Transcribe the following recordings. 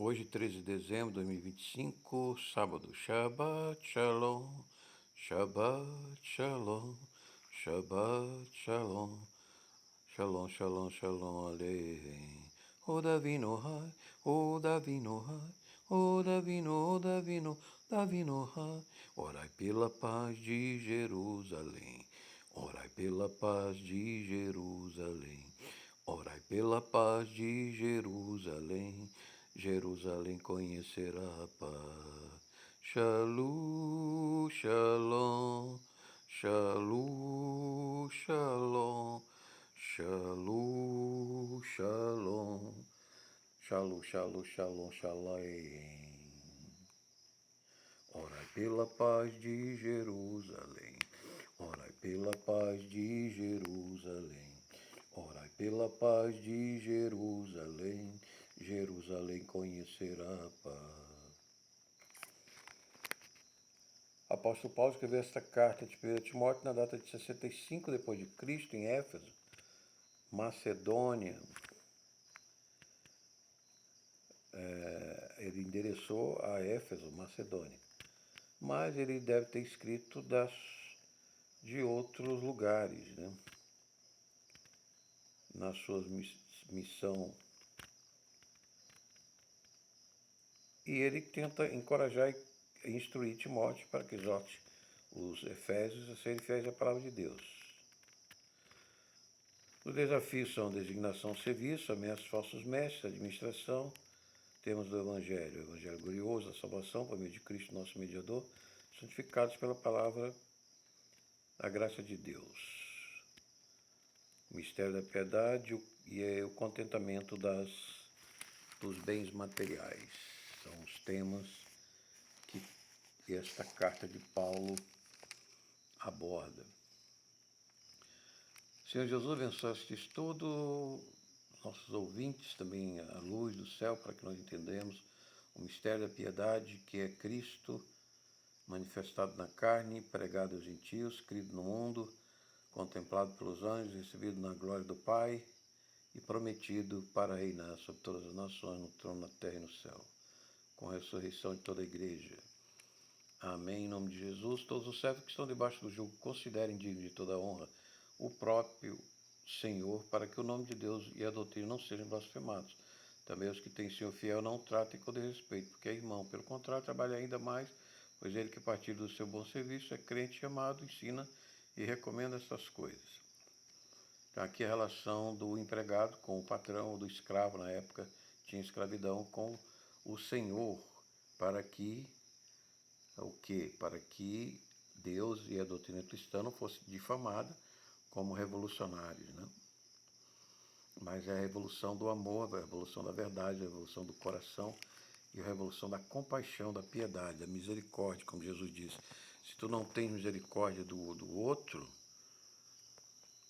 Hoje, 13 de dezembro de 2025, sábado. Shabbat Shalom, Shabbat Shalom, Shabbat Shalom, Shalom, Shalom, Shalom Aleichem. O Davino Hai, O Davino Hai, O Davino, O Davino, Davino Hai. Orai pela paz de Jerusalém, orai pela paz de Jerusalém. Orai pela paz de Jerusalém, Jerusalém conhecerá a paz. Shalom, shalom, shalom, shalom, shalom, shalom, shalom, shalom, shalom, shalom. Orai pela paz de Jerusalém, orai pela paz de Jerusalém. Orai pela paz de Jerusalém, Jerusalém conhecerá a paz. Apóstolo Paulo escreveu esta carta de 1 Timóteo na data de 65 depois de Cristo, em Éfeso, Macedônia. Ele endereçou a Éfeso, Macedônia. Mas ele deve ter escrito de outros lugares, né? Na sua missão. E ele tenta encorajar e instruir Timóteo para que exorte os Efésios a serem fiéis à palavra de Deus. Os desafios são designação, serviço, ameaças falsos mestres, administração. Temos do Evangelho, o Evangelho glorioso, a salvação por meio de Cristo, nosso mediador, santificados pela palavra da graça de Deus. O mistério da piedade e o contentamento dos bens materiais. São os temas que esta carta de Paulo aborda. Senhor Jesus, abençoe este estudo, nossos ouvintes, também a luz do céu, para que nós entendamos o mistério da piedade, que é Cristo manifestado na carne, pregado aos gentios, crido no mundo, contemplado pelos anjos, recebido na glória do Pai e prometido para reinar sobre todas as nações, no trono, na terra e no céu, com a ressurreição de toda a igreja. Amém. Em nome de Jesus, todos os servos que estão debaixo do jugo considerem digno de toda honra o próprio Senhor, para que o nome de Deus e a doutrina não sejam blasfemados. Também os que têm Senhor fiel não tratem com desrespeito, porque é irmão. Pelo contrário, trabalha ainda mais, pois ele que partir do seu bom serviço é crente e amado, ensina e recomenda essas coisas. Então, aqui a relação do empregado com o patrão, ou do escravo, na época tinha escravidão, com o Senhor, para que o quê? Para que Deus e a doutrina cristã não fossem difamadas como revolucionários, né? Mas é a revolução do amor, a revolução da verdade, a revolução do coração e a revolução da compaixão, da piedade, da misericórdia, como Jesus disse. Se tu não tens misericórdia do outro,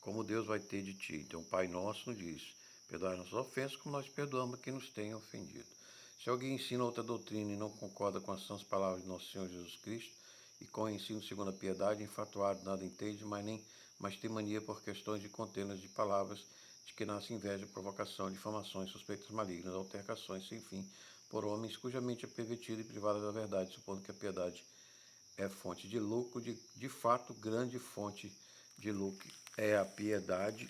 como Deus vai ter de ti? Então, o Pai Nosso nos diz: perdoai nossas ofensas como nós perdoamos quem nos tem ofendido. Se alguém ensina outra doutrina e não concorda com as sãs palavras de nosso Senhor Jesus Cristo, e com o ensino segundo a piedade, enfatuado, nada entende, mas tem mania por questões de contendas de palavras, de que nasce inveja, provocação, difamações, suspeitas malignas, altercações sem fim, por homens cuja mente é pervertida e privada da verdade, supondo que a piedade é fonte de lucro, de fato, grande fonte de lucro é a piedade,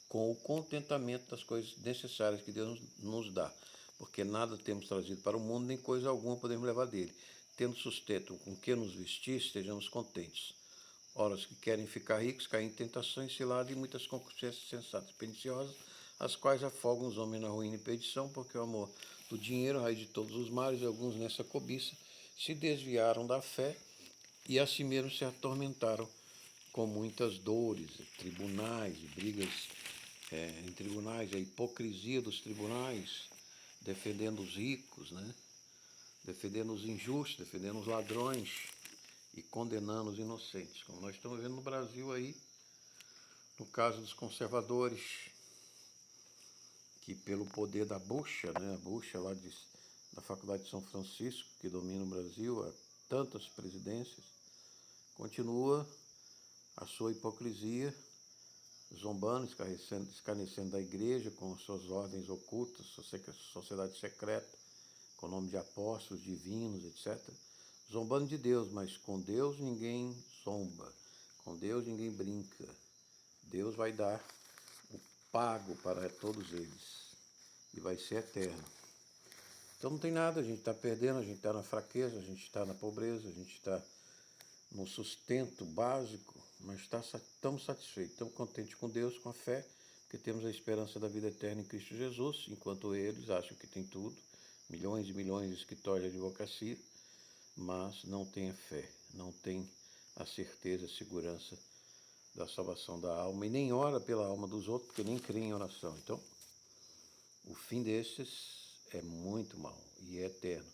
com o contentamento das coisas necessárias que Deus nos dá, porque nada temos trazido para o mundo, nem coisa alguma podemos levar dele. Tendo sustento com que nos vestir, estejamos contentes. Ora, os que querem ficar ricos caem em tentações, ciladas e muitas concupiscências sensatas e perniciosas, as quais afogam os homens na ruína e perdição, porque o amor do dinheiro, raiz de todos os males, e alguns nessa cobiça se desviaram da fé e a si mesmos se atormentaram com muitas dores, tribunais e brigas em tribunais, a hipocrisia dos tribunais, defendendo os ricos, né? Defendendo os injustos, defendendo os ladrões e condenando os inocentes, como nós estamos vendo no Brasil aí, no caso dos conservadores, que pelo poder da bucha, né, a bucha lá da Faculdade de São Francisco, que domina o Brasil há tantas presidências, continua a sua hipocrisia, zombando, escarnecendo da igreja com suas ordens ocultas, sua sociedade secreta, com o nome de apóstolos divinos, etc. Zombando de Deus, mas com Deus ninguém zomba, com Deus ninguém brinca. Deus vai dar o pago para todos eles e vai ser eterno. Então não tem nada, a gente está perdendo, a gente está na fraqueza, a gente está na pobreza, a gente está no sustento básico, mas estamos satisfeitos, estamos contentes com Deus, com a fé, porque temos a esperança da vida eterna em Cristo Jesus, enquanto eles acham que tem tudo, milhões e milhões de escritórios de advocacia, mas não têm a fé, não têm a certeza, a segurança da salvação da alma, e nem ora pela alma dos outros, porque nem creem em oração. Então, o fim desses é muito mau e é eterno.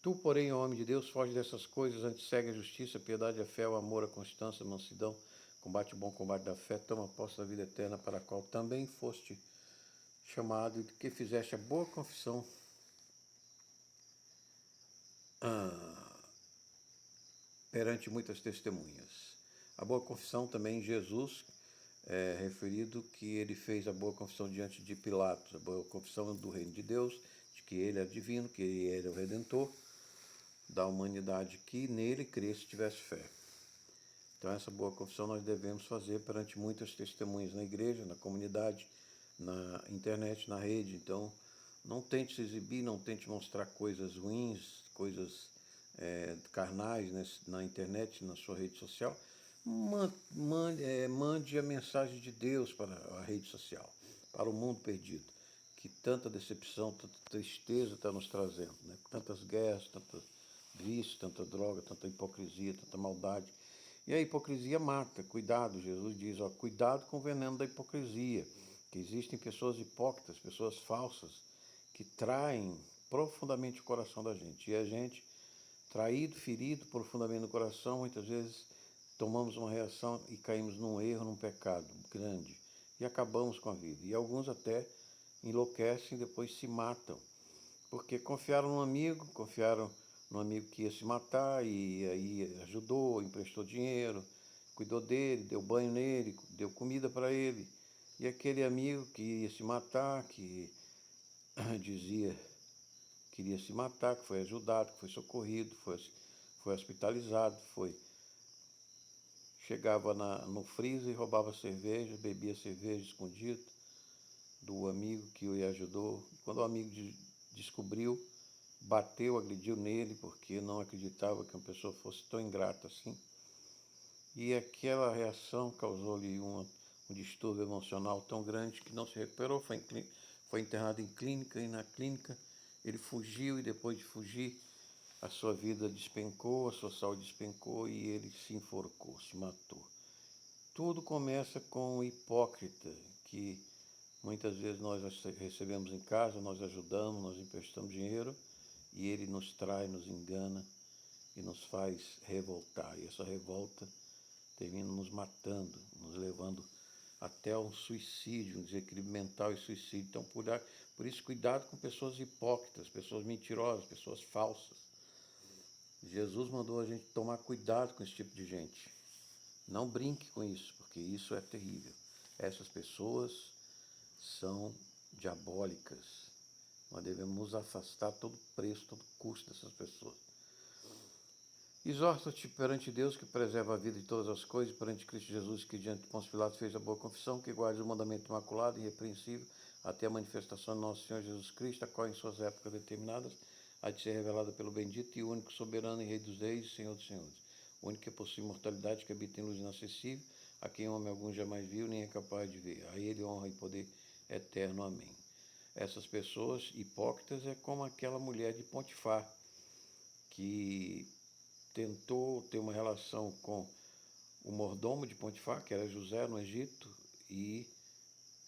Tu, porém, ó homem de Deus, foge dessas coisas, antes segue a justiça, a piedade, a fé, o amor, a constância, a mansidão, combate o bom combate da fé, toma posse da vida eterna, para a qual também foste chamado, e que fizeste a boa confissão perante muitas testemunhas. A boa confissão também, Jesus é referido que ele fez a boa confissão diante de Pilatos, a boa confissão do reino de Deus, de que ele era divino, que ele era o Redentor da humanidade, que nele cresce e tivesse fé. Então essa boa confissão nós devemos fazer perante muitas testemunhas na igreja, na comunidade, na internet, na rede. Então não tente se exibir, não tente mostrar coisas ruins, coisas carnais na internet, na sua rede social. Mande a mensagem de Deus para a rede social, para o mundo perdido, que tanta decepção, tanta tristeza está nos trazendo, né? Tantas guerras, tantos vícios, tanta droga, tanta hipocrisia, tanta maldade. E a hipocrisia mata, cuidado, Jesus diz, ó, cuidado com o veneno da hipocrisia, que existem pessoas hipócritas, pessoas falsas, que traem profundamente o coração da gente. E a gente, traído, ferido profundamente no coração, muitas vezes tomamos uma reação e caímos num erro, num pecado grande, e acabamos com a vida. E alguns até enlouquecem e depois se matam, porque confiaram num amigo que ia se matar, e aí ajudou, emprestou dinheiro, cuidou dele, deu banho nele, deu comida para ele. E aquele amigo que ia se matar, que dizia que queria se matar, que foi ajudado, que foi socorrido, foi hospitalizado, chegava no freezer e roubava cerveja, bebia cerveja escondido do amigo que o ajudou. Quando o amigo descobriu, bateu, agrediu nele, porque não acreditava que uma pessoa fosse tão ingrata assim. E aquela reação causou-lhe um distúrbio emocional tão grande que não se recuperou, foi internado em clínica, e na clínica ele fugiu, e depois de fugir, a sua vida despencou, a sua saúde despencou, e ele se enforcou, se matou. Tudo começa com o hipócrita, que muitas vezes nós recebemos em casa, nós ajudamos, nós emprestamos dinheiro, e ele nos trai, nos engana e nos faz revoltar. E essa revolta termina nos matando, nos levando até um suicídio, um desequilíbrio mental e suicídio. Então, por isso, cuidado com pessoas hipócritas, pessoas mentirosas, pessoas falsas. Jesus mandou a gente tomar cuidado com esse tipo de gente. Não brinque com isso, porque isso é terrível. Essas pessoas são diabólicas. Nós devemos nos afastar a todo preço, todo custo dessas pessoas. Exorta-te perante Deus, que preserva a vida de todas as coisas, e perante Cristo Jesus, que diante de Pôncio Pilatos fez a boa confissão, que guarde o mandamento imaculado e irrepreensível até a manifestação de nosso Senhor Jesus Cristo, a qual em suas épocas determinadas há de ser revelada pelo bendito e único soberano e Rei dos Reis e Senhor dos Senhores, o único que possui imortalidade, que habita em luz inacessível, a quem homem algum jamais viu, nem é capaz de ver. A ele honra e poder eterno. Amém. Essas pessoas hipócritas é como aquela mulher de Potifar, que tentou ter uma relação com o mordomo de Potifar, que era José, no Egito, e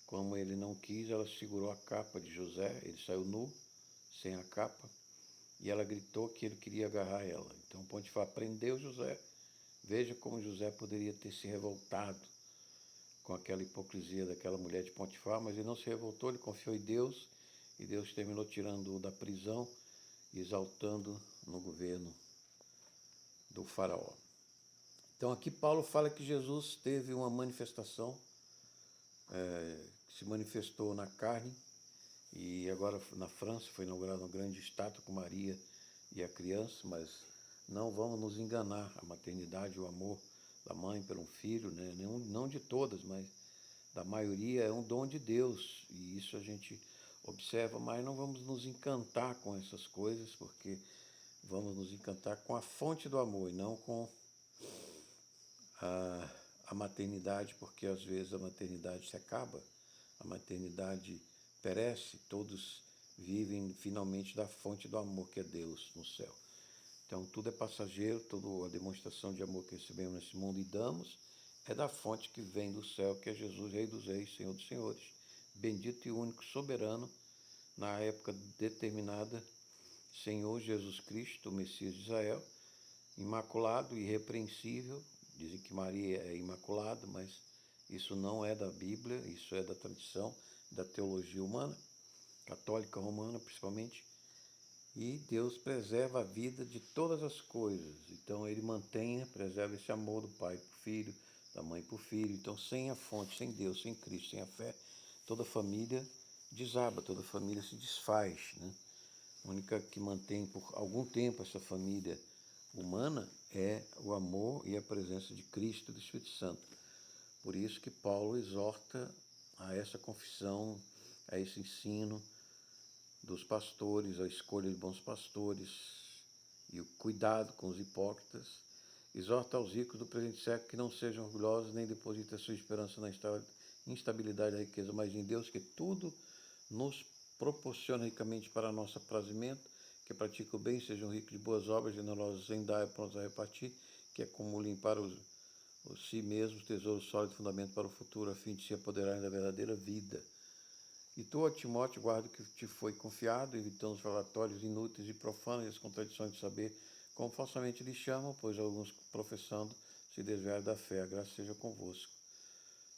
como ele não quis, ela segurou a capa de José, ele saiu nu, sem a capa, e ela gritou que ele queria agarrar ela. Então Potifar prendeu José. Veja como José poderia ter se revoltado com aquela hipocrisia daquela mulher de Potifar, mas ele não se revoltou, ele confiou em Deus, e Deus terminou tirando-o da prisão e exaltando no governo do faraó. Então aqui Paulo fala que Jesus teve uma manifestação, que se manifestou na carne, e agora na França foi inaugurada uma grande estátua com Maria e a criança, mas não vamos nos enganar, a maternidade, o amor da mãe pelo filho, né? Não de todas, mas da maioria é um dom de Deus, e isso a gente observa, mas não vamos nos encantar com essas coisas, porque vamos nos encantar com a fonte do amor e não com a maternidade, porque às vezes a maternidade se acaba, a maternidade perece, todos vivem finalmente da fonte do amor que é Deus no céu. Então tudo é passageiro, toda a demonstração de amor que recebemos nesse mundo e damos é da fonte que vem do céu, que é Jesus, Rei dos Reis, Senhor dos Senhores, bendito e único, soberano, na época determinada, Senhor Jesus Cristo, o Messias de Israel, imaculado e irrepreensível. Dizem que Maria é imaculada, mas isso não é da Bíblia, isso é da tradição, da teologia humana, católica romana principalmente. E Deus preserva a vida de todas as coisas. Então ele mantém, preserva esse amor do pai para o filho, da mãe para o filho. Então sem a fonte, sem Deus, sem Cristo, sem a fé, toda família desaba, toda família se desfaz, né? A única que mantém por algum tempo essa família humana é o amor e a presença de Cristo e do Espírito Santo. Por isso que Paulo exorta a essa confissão, a esse ensino dos pastores, a escolha de bons pastores e o cuidado com os hipócritas. Exorta aos ricos do presente século que não sejam orgulhosos nem depositem a sua esperança na instabilidade da riqueza, mas em Deus, que tudo nos proporciona ricamente para nosso aprazimento, que pratica o bem, sejam ricos de boas obras, generosos em dar e prontos a repartir, que acumulem para os si mesmos tesouro sólido, fundamento para o futuro, a fim de se apoderarem da verdadeira vida. E tu, ó Timóteo, guarda o que te foi confiado, evitando os falatórios inúteis e profanos e as contradições de saber, como falsamente lhes chamam, pois alguns professando se desviaram da fé. A graça seja convosco.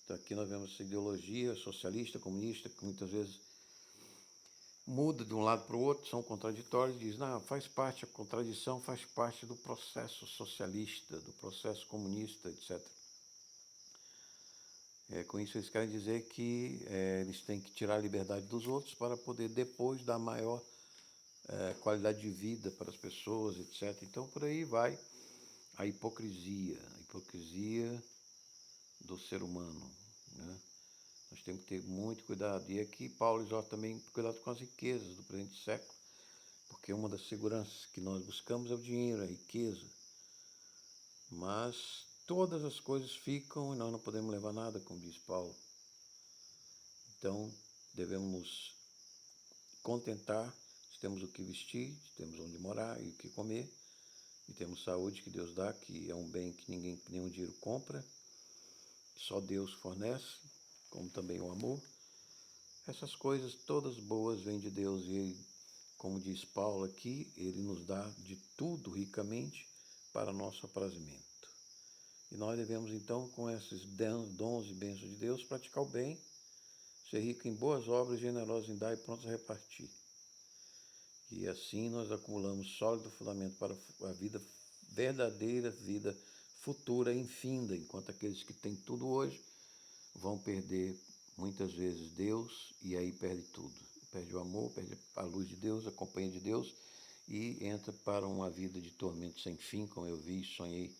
Então aqui nós vemos essa ideologia socialista, comunista, que muitas vezes muda de um lado para o outro, são contraditórios, diz, não, faz parte, a contradição faz parte do processo socialista, do processo comunista, etc. Com isso eles querem dizer que eles têm que tirar a liberdade dos outros para poder depois dar maior qualidade de vida para as pessoas, etc. Então por aí vai a hipocrisia do ser humano, né? Nós temos que ter muito cuidado. E aqui Paulo exorta também cuidado com as riquezas do presente século, porque uma das seguranças que nós buscamos é o dinheiro, a riqueza. Mas todas as coisas ficam e nós não podemos levar nada, como diz Paulo. Então devemos nos contentar se temos o que vestir, se temos onde morar e o que comer, e temos saúde que Deus dá, que é um bem que nenhum dinheiro compra, só Deus fornece, como também o amor. Essas coisas todas boas vêm de Deus e Ele, como diz Paulo aqui, Ele nos dá de tudo ricamente para nosso aprazimento. E nós devemos então, com esses dons e bênçãos de Deus, praticar o bem, ser rico em boas obras, generoso em dar e prontos a repartir. E assim nós acumulamos sólido fundamento para a vida verdadeira, vida futura, infinda, enquanto aqueles que têm tudo hoje vão perder muitas vezes Deus e aí perde tudo. Perde o amor, perde a luz de Deus, a companhia de Deus e entra para uma vida de tormento sem fim, como eu vi e sonhei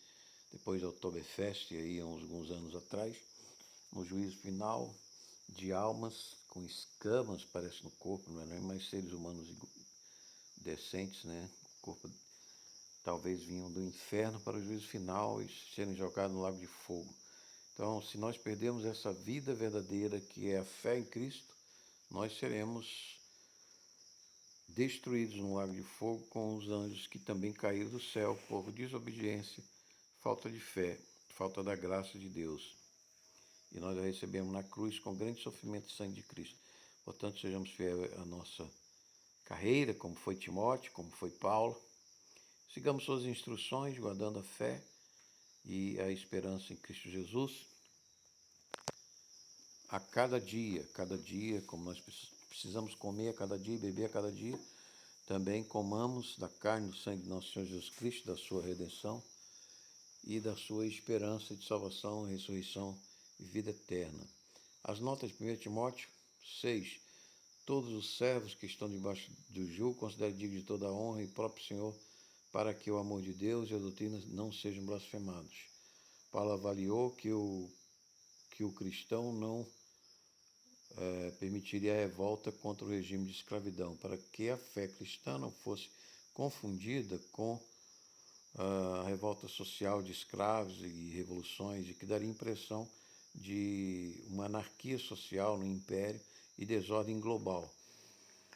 depois do Oktoberfest, aí há alguns anos atrás, no juízo final de almas com escamas, parece, no corpo, não é nem mais seres humanos decentes, né? O corpo talvez vinham do inferno para o juízo final e serem jogados no lago de fogo. Então, se nós perdemos essa vida verdadeira, que é a fé em Cristo, nós seremos destruídos no lago de fogo com os anjos que também caíram do céu por desobediência, falta de fé, falta da graça de Deus. E nós a recebemos na cruz com grande sofrimento e sangue de Cristo. Portanto, sejamos fiéis à nossa carreira, como foi Timóteo, como foi Paulo. Sigamos suas instruções, guardando a fé e a esperança em Cristo Jesus. A cada dia, como nós precisamos comer a cada dia, beber a cada dia, também comamos da carne e do sangue de nosso Senhor Jesus Cristo, da sua redenção, e da sua esperança de salvação, ressurreição e vida eterna. As notas de 1 Timóteo 6. Todos os servos que estão debaixo do jugo considerem dignos de toda a honra e próprio Senhor, para que o amor de Deus e a doutrina não sejam blasfemados. Paulo avaliou que o cristão não permitiria a revolta contra o regime de escravidão, para que a fé cristã não fosse confundida com a revolta social de escravos e revoluções, e que daria impressão de uma anarquia social no império e desordem global.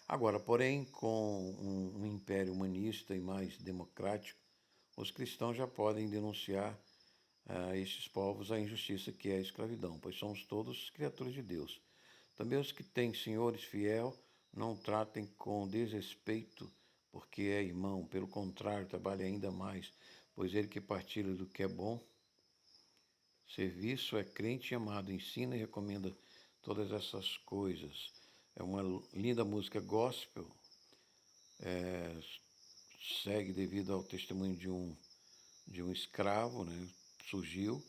Agora, porém, com um império humanista e mais democrático, os cristãos já podem denunciar a estes povos a injustiça que é a escravidão, pois somos todos criaturas de Deus. Também os que têm senhores fiel não tratem com desrespeito, porque é irmão, pelo contrário, trabalhe ainda mais, pois ele que partilha do que é bom serviço é crente e amado, ensina e recomenda todas essas coisas. É uma linda música gospel, segue devido ao testemunho de um escravo, né? Surgiu,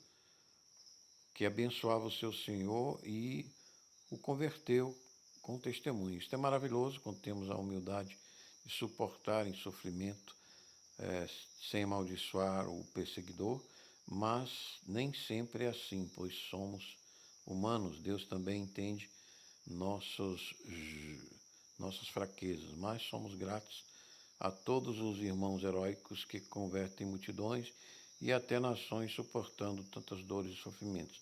que abençoava o seu senhor e o converteu com testemunho. Isto é maravilhoso quando temos a humildade de suportar em sofrimento, sem amaldiçoar o perseguidor, mas nem sempre é assim, pois somos humanos. Deus também entende nossas fraquezas, mas somos gratos a todos os irmãos heróicos que convertem multidões e até nações suportando tantas dores e sofrimentos.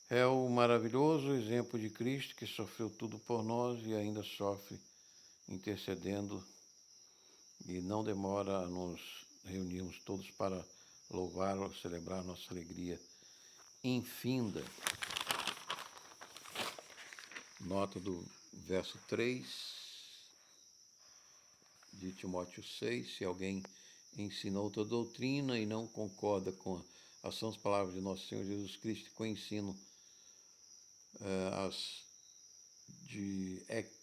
É o maravilhoso exemplo de Cristo que sofreu tudo por nós e ainda sofre intercedendo, e não demora a nos reunirmos todos para louvá-lo, celebrar nossa alegria infinda. Nota do verso 3 de Timóteo 6, se alguém ensina outra doutrina e não concorda com as sãs palavras de nosso Senhor Jesus Cristo, com o ensino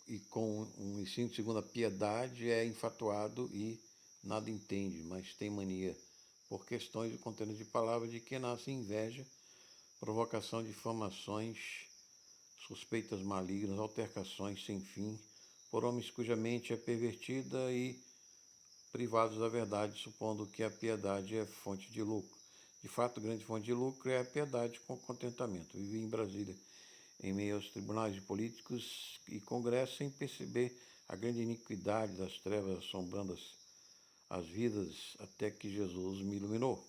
e com um ensino segundo a piedade, é infatuado e nada entende, mas tem mania por questões de contenda de palavra, de que nasce inveja, provocação, difamações, suspeitas malignas, altercações sem fim, por homens cuja mente é pervertida e privados da verdade, supondo que a piedade é fonte de lucro. De fato, grande fonte de lucro é a piedade com contentamento. Vivi em Brasília, em meio aos tribunais de políticos e congressos, sem perceber a grande iniquidade das trevas assombrando as vidas, até que Jesus me iluminou.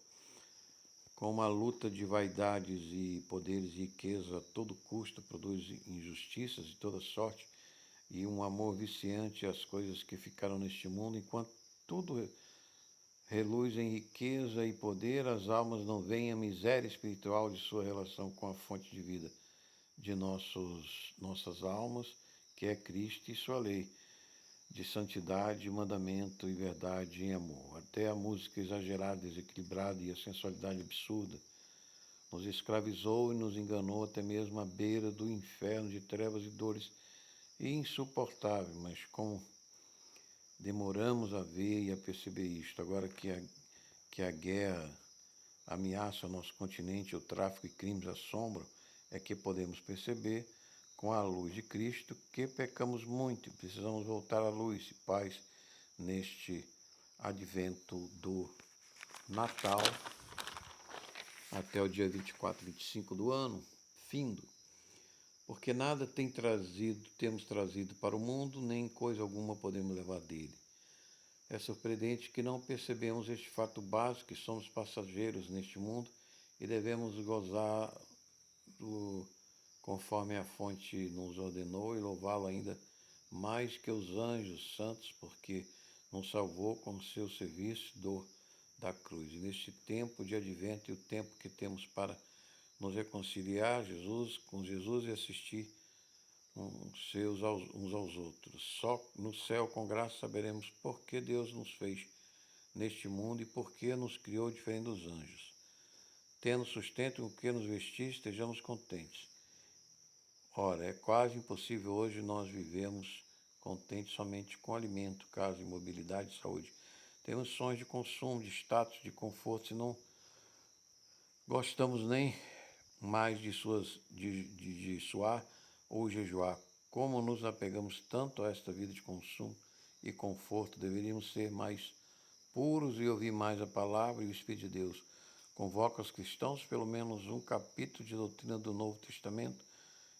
Com uma luta de vaidades e poderes e riqueza a todo custo produz injustiças de toda sorte e um amor viciante às coisas que ficaram neste mundo, enquanto tudo reluz em riqueza e poder, as almas não veem a miséria espiritual de sua relação com a fonte de vida de nossas almas, que é Cristo e sua lei, de santidade, mandamento e verdade em amor. Até a música exagerada, desequilibrada e a sensualidade absurda nos escravizou e nos enganou até mesmo à beira do inferno de trevas e dores insuportáveis, mas como demoramos a ver e a perceber isto, agora que a guerra ameaça o nosso continente, o tráfico e crimes assombram, é que podemos perceber, com a luz de Cristo, que pecamos muito e precisamos voltar à luz e paz neste advento do Natal, até o dia 24, 25 do ano, findo, porque nada temos trazido para o mundo, nem coisa alguma podemos levar dele. É surpreendente que não percebemos este fato básico, que somos passageiros neste mundo e devemos gozar conforme a fonte nos ordenou, e louvá-lo ainda mais que os anjos santos, porque nos salvou com o seu serviço da cruz. E neste tempo de advento e o tempo que temos para nos reconciliar com Jesus e assistir uns aos outros. Só no céu, com graça, saberemos por que Deus nos fez neste mundo e por que nos criou diferente dos anjos. Tendo sustento com que nos vestir, estejamos contentes. Ora, é quase impossível hoje nós vivemos contentes somente com alimento, casa, mobilidade e saúde. Temos sonhos de consumo, de status, de conforto, se não Gostamos nem mais de suar ou jejuar. Como nos apegamos tanto a esta vida de consumo e conforto, deveríamos ser mais puros e ouvir mais a palavra e o Espírito de Deus. Convoca os cristãos pelo menos um capítulo de doutrina do Novo Testamento,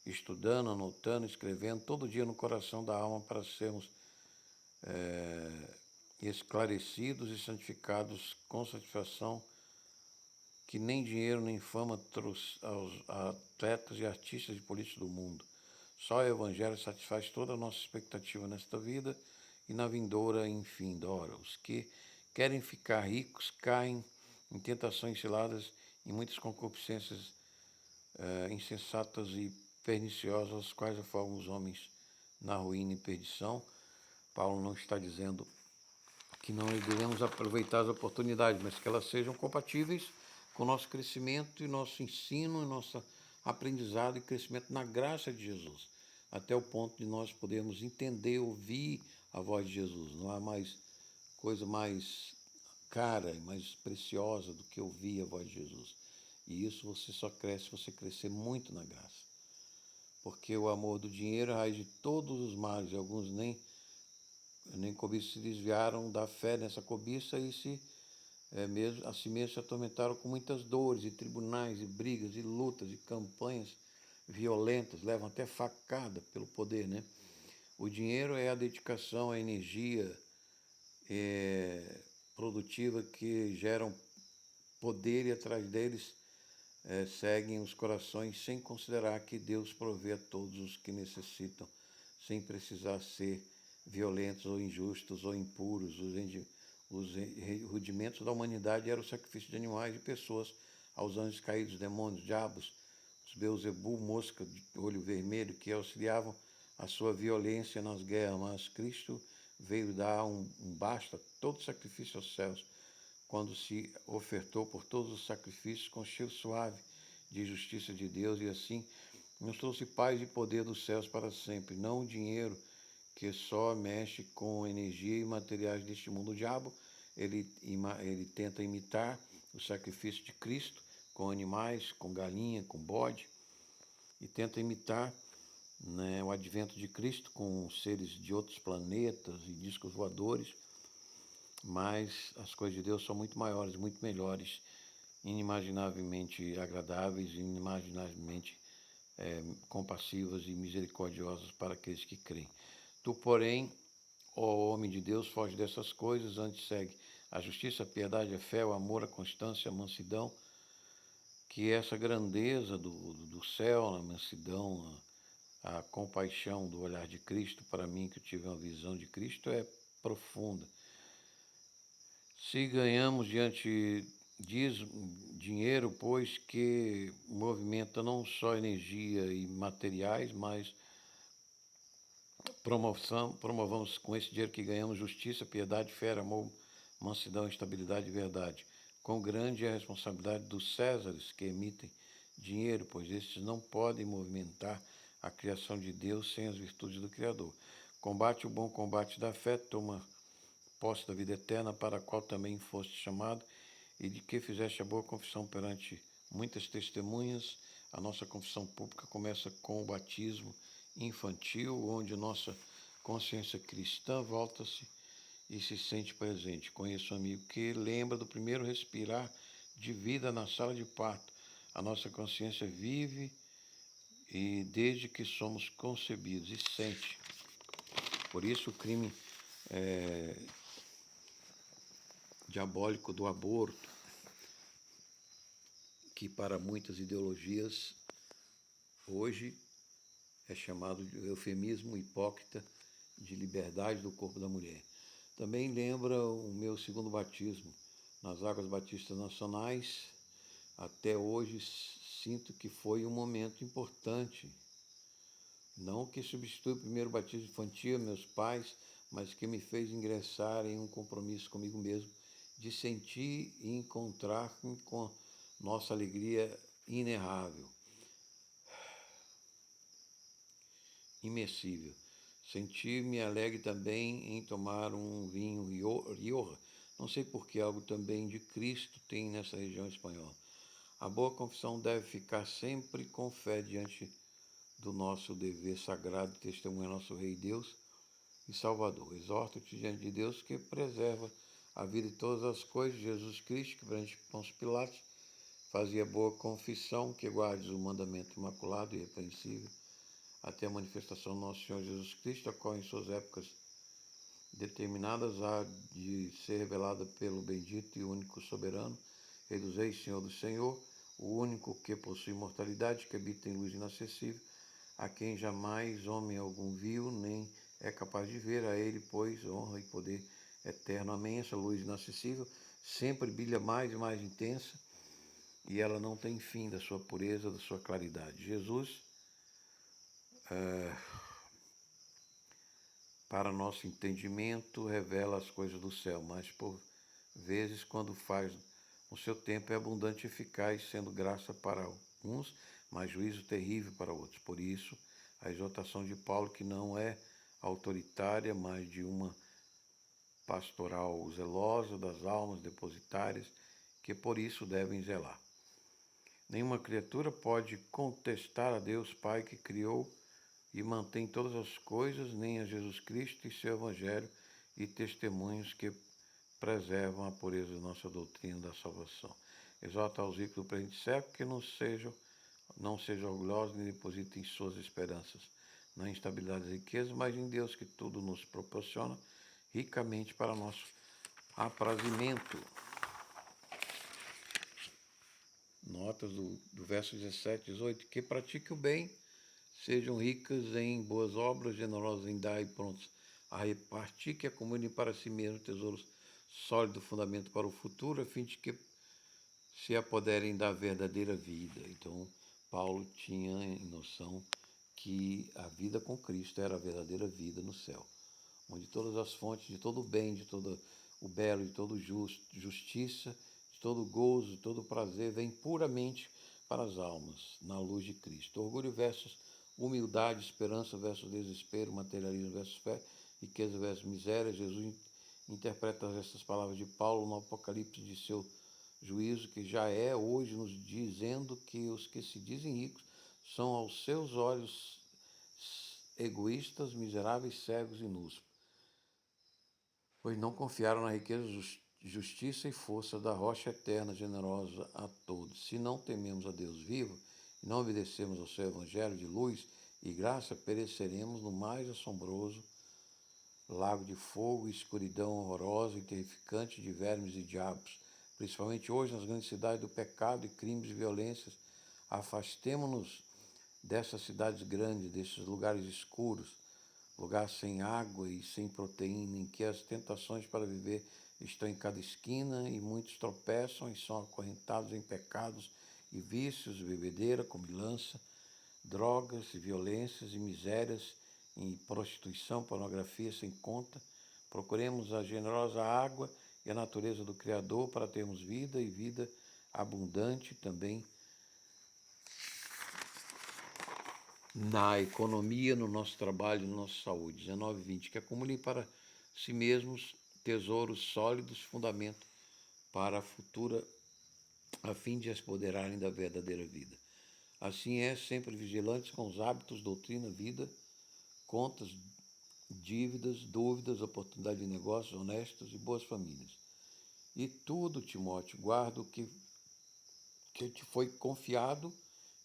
estudando, anotando, escrevendo todo dia no coração da alma para sermos esclarecidos e santificados com satisfação que nem dinheiro nem fama trouxe aos atletas e artistas e políticos do mundo. Só o Evangelho satisfaz toda a nossa expectativa nesta vida e na vindoura infindora. Os que querem ficar ricos caem em tentações ciladas e muitas concupiscências insensatas e perniciosas, as quais afogam os homens na ruína e perdição. Paulo não está dizendo que não devemos aproveitar as oportunidades, mas que elas sejam compatíveis com o nosso crescimento e nosso ensino, e nosso aprendizado e crescimento na graça de Jesus, até o ponto de nós podermos entender, ouvir a voz de Jesus. Não há mais coisa mais cara e mais preciosa do que ouvir a voz de Jesus. E isso você só cresce se você crescer muito na graça. Porque o amor do dinheiro é a raiz de todos os males, e alguns nem cobiça se desviaram da fé nessa cobiça e a si mesmo se atormentaram com muitas dores e tribunais e brigas e lutas e campanhas violentas, levam até facada pelo poder, né? O dinheiro é a dedicação, a energia produtiva que geram poder e atrás deles seguem os corações sem considerar que Deus provê a todos os que necessitam, sem precisar ser violentos ou injustos ou impuros. Os rudimentos da humanidade eram o sacrifício de animais e pessoas aos anjos caídos, demônios, diabos, os Beuzebu, mosca de olho vermelho, que auxiliavam a sua violência nas guerras, mas Cristo veio dar um basta a todo sacrifício aos céus, quando se ofertou por todos os sacrifícios com cheiro suave de justiça de Deus, e assim nos trouxe paz e poder dos céus para sempre, não o dinheiro que só mexe com energia e materiais deste mundo. O diabo, ele tenta imitar o sacrifício de Cristo com animais, com galinha, com bode, e tenta imitar, né, o advento de Cristo com seres de outros planetas e discos voadores, mas as coisas de Deus são muito maiores, muito melhores, inimaginavelmente agradáveis, inimaginavelmente compassivas e misericordiosas para aqueles que creem. Tu, porém, ó homem de Deus, foge dessas coisas, antes segue a justiça, a piedade, a fé, o amor, a constância, a mansidão, que essa grandeza do céu, a mansidão, a compaixão do olhar de Cristo, para mim que eu tive uma visão de Cristo, é profunda. Se ganhamos diante disso dinheiro, pois que movimenta não só energia e materiais, mas promovamos com esse dinheiro que ganhamos justiça, piedade, fé, amor, mansidão, estabilidade e verdade. Quão grande é a responsabilidade dos Césares que emitem dinheiro, pois estes não podem movimentar a criação de Deus sem as virtudes do Criador. Combate o bom combate da fé, toma posse da vida eterna, para a qual também foste chamado, e de que fizeste a boa confissão perante muitas testemunhas. A nossa confissão pública começa com o batismo infantil, onde nossa consciência cristã volta-se e se sente presente. Conheço um amigo que lembra do primeiro respirar de vida na sala de parto. A nossa consciência vive e desde que somos concebidos e sente. Por isso o crime diabólico do aborto, que para muitas ideologias hoje é chamado de eufemismo hipócrita de liberdade do corpo da mulher. Também lembra o meu segundo batismo nas Águas Batistas Nacionais. Até hoje sinto que foi um momento importante, não que substitui o primeiro batismo infantil, meus pais, mas que me fez ingressar em um compromisso comigo mesmo de sentir e encontrar-me com nossa alegria inerrável, imercível. Sentir-me alegre também em tomar um vinho Rioja. Não sei por que algo também de Cristo tem nessa região espanhola. A boa confissão deve ficar sempre com fé diante do nosso dever sagrado de testemunhar nosso Rei Deus e Salvador. Exorto-te diante de Deus que preserva a vida de todas as coisas, Jesus Cristo, que perante Pôncio Pilatos fazia boa confissão, que guardes o mandamento imaculado e irrepreensível até a manifestação do nosso Senhor Jesus Cristo, a qual em suas épocas determinadas há de ser revelada pelo bendito e único soberano, Rei dos Reis, Senhor do Senhor, o único que possui imortalidade, que habita em luz inacessível, a quem jamais homem algum viu, nem é capaz de ver, a ele, pois, honra e poder eterno. Amém. Essa luz inacessível sempre brilha mais e mais intensa, e ela não tem fim da sua pureza, da sua claridade. Jesus, para nosso entendimento, revela as coisas do céu, mas por vezes, quando faz o seu tempo, é abundante e eficaz, sendo graça para alguns, mas juízo terrível para outros. Por isso, a exortação de Paulo, que não é autoritária, mas de uma pastoral zelosa das almas depositárias, que por isso devem zelar. Nenhuma criatura pode contestar a Deus Pai, que criou e mantém todas as coisas, nem a Jesus Cristo e seu Evangelho e testemunhos que preservam a pureza da nossa doutrina da salvação. Exorta aos ricos do presente século que não sejam orgulhosos nem depositem suas esperanças na instabilidade das riquezas, mas em Deus, que tudo nos proporciona ricamente para nosso aprazimento. Notas do verso 17 e 18, que pratique o bem, sejam ricas em boas obras, generosas em dar e prontos a repartir, que acumulem para si mesmos tesouros sólidos, fundamento para o futuro, a fim de que se apoderem da verdadeira vida. Então, Paulo tinha noção que a vida com Cristo era a verdadeira vida no céu, onde todas as fontes de todo o bem, de todo o belo, de todo justiça, de todo gozo, de todo prazer, vem puramente para as almas, na luz de Cristo. Orgulho versus humildade, esperança versus desespero, materialismo versus fé, riqueza versus miséria. Jesus interpreta essas palavras de Paulo no Apocalipse de seu juízo, que já é hoje, nos dizendo que os que se dizem ricos são aos seus olhos egoístas, miseráveis, cegos e nus, pois não confiaram na riqueza, justiça e força da rocha eterna, generosa a todos. Se não tememos a Deus vivo e não obedecemos ao seu evangelho de luz e graça, pereceremos no mais assombroso lago de fogo e escuridão horrorosa e terrificante de vermes e diabos, principalmente hoje nas grandes cidades do pecado e crimes e violências. Afastemo-nos dessas cidades grandes, desses lugares escuros, lugar sem água e sem proteína, em que as tentações para viver estão em cada esquina e muitos tropeçam e são acorrentados em pecados e vícios, bebedeira, comilança, drogas, violências e misérias, em prostituição, pornografia sem conta. Procuremos a generosa água e a natureza do Criador para termos vida e vida abundante também na economia, no nosso trabalho, na nossa saúde. 19:20, que acumulem para si mesmos tesouros sólidos, fundamento para a futura, a fim de se apoderarem da verdadeira vida. Assim é, sempre vigilantes com os hábitos, doutrina, vida, contas, dívidas, dúvidas, oportunidade de negócios honestos e boas famílias. E tudo, Timóteo, guarda o que te foi confiado,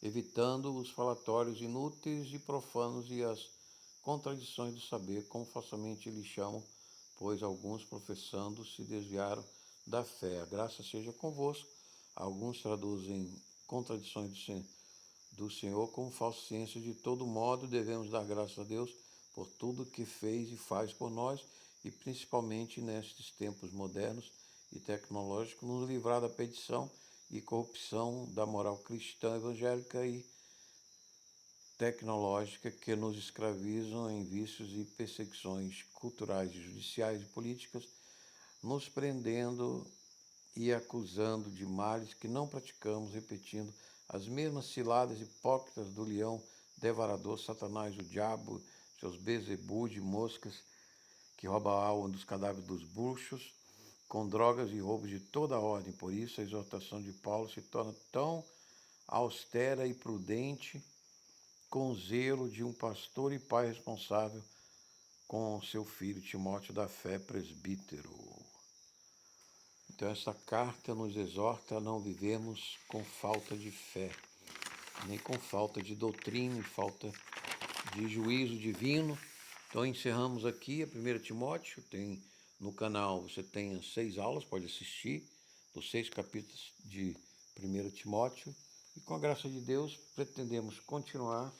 evitando os falatórios inúteis e profanos e as contradições do saber, como falsamente lhe chamam, pois alguns, professando, se desviaram da fé. A graça seja convosco. Alguns traduzem contradições do Senhor como falsa ciência. De todo modo, devemos dar graças a Deus por tudo que fez e faz por nós, e principalmente nestes tempos modernos e tecnológicos, nos livrar da perdição e corrupção da moral cristã, evangélica e tecnológica, que nos escravizam em vícios e perseguições culturais, judiciais e políticas, nos prendendo e acusando de males que não praticamos, repetindo as mesmas ciladas hipócritas do leão devorador, Satanás, o diabo, seus Beelzebub de moscas, que rouba a alma dos cadáveres dos bruxos, com drogas e roubos de toda a ordem. Por isso, a exortação de Paulo se torna tão austera e prudente, com zelo de um pastor e pai responsável com seu filho Timóteo da fé, presbítero. Então, essa carta nos exorta a não vivemos com falta de fé, nem com falta de doutrina e falta de juízo divino. Então, encerramos aqui a 1 Timóteo. Tem no canal, você tem as 6 aulas, pode assistir, dos 6 capítulos de 1 Timóteo. E com a graça de Deus, pretendemos continuar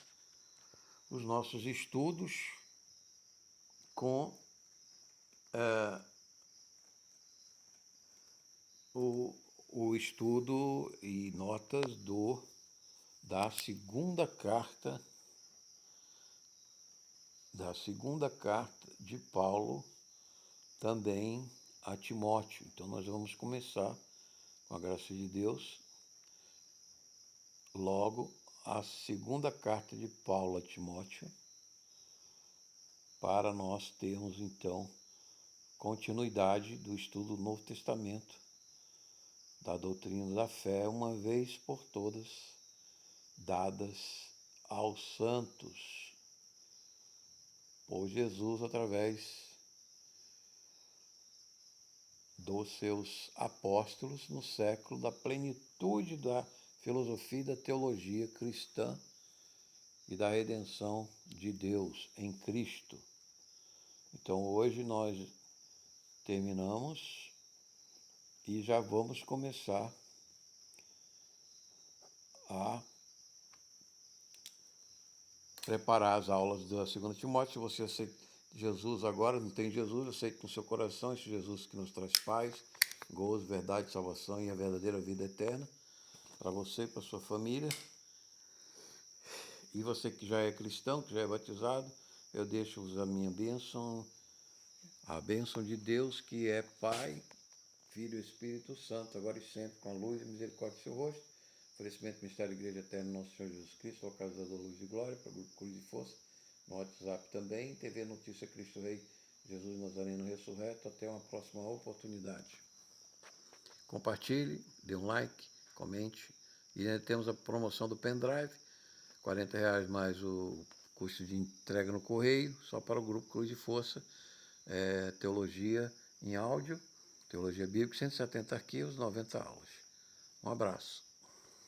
os nossos estudos com o estudo e notas da segunda carta de Paulo também a Timóteo. Então nós vamos começar, com a graça de Deus, logo a segunda carta de Paulo a Timóteo, para nós termos então continuidade do estudo do Novo Testamento, da doutrina da fé, uma vez por todas dadas aos santos por Jesus através dos seus apóstolos no século da plenitude da filosofia e da teologia cristã e da redenção de Deus em Cristo. Então hoje nós terminamos e já vamos começar a preparar as aulas da 2 Timóteo. Se você aceita Jesus agora, não tem Jesus, aceite no seu coração esse Jesus que nos traz paz, gozo, verdade, salvação e a verdadeira vida eterna para você e para sua família. E você que já é cristão, que já é batizado, eu deixo-vos a minha bênção, a bênção de Deus, que é Pai, Filho e Espírito Santo, agora e sempre, com a luz e misericórdia do seu rosto. Oferecimento do Ministério da Igreja Eterna Nosso Senhor Jesus Cristo, localizador da Luz e Glória, para o Grupo Cruz e Força, no WhatsApp também, TV Notícia Cristo Rei, Jesus Nazareno Ressurreto. Até uma próxima oportunidade. Compartilhe, dê um like, comente. E ainda temos a promoção do pendrive, R$40 mais o custo de entrega no correio, só para o Grupo Cruz e Força, Teologia em áudio, Teologia Bíblica, 170 arquivos, 90 aulas. Um abraço.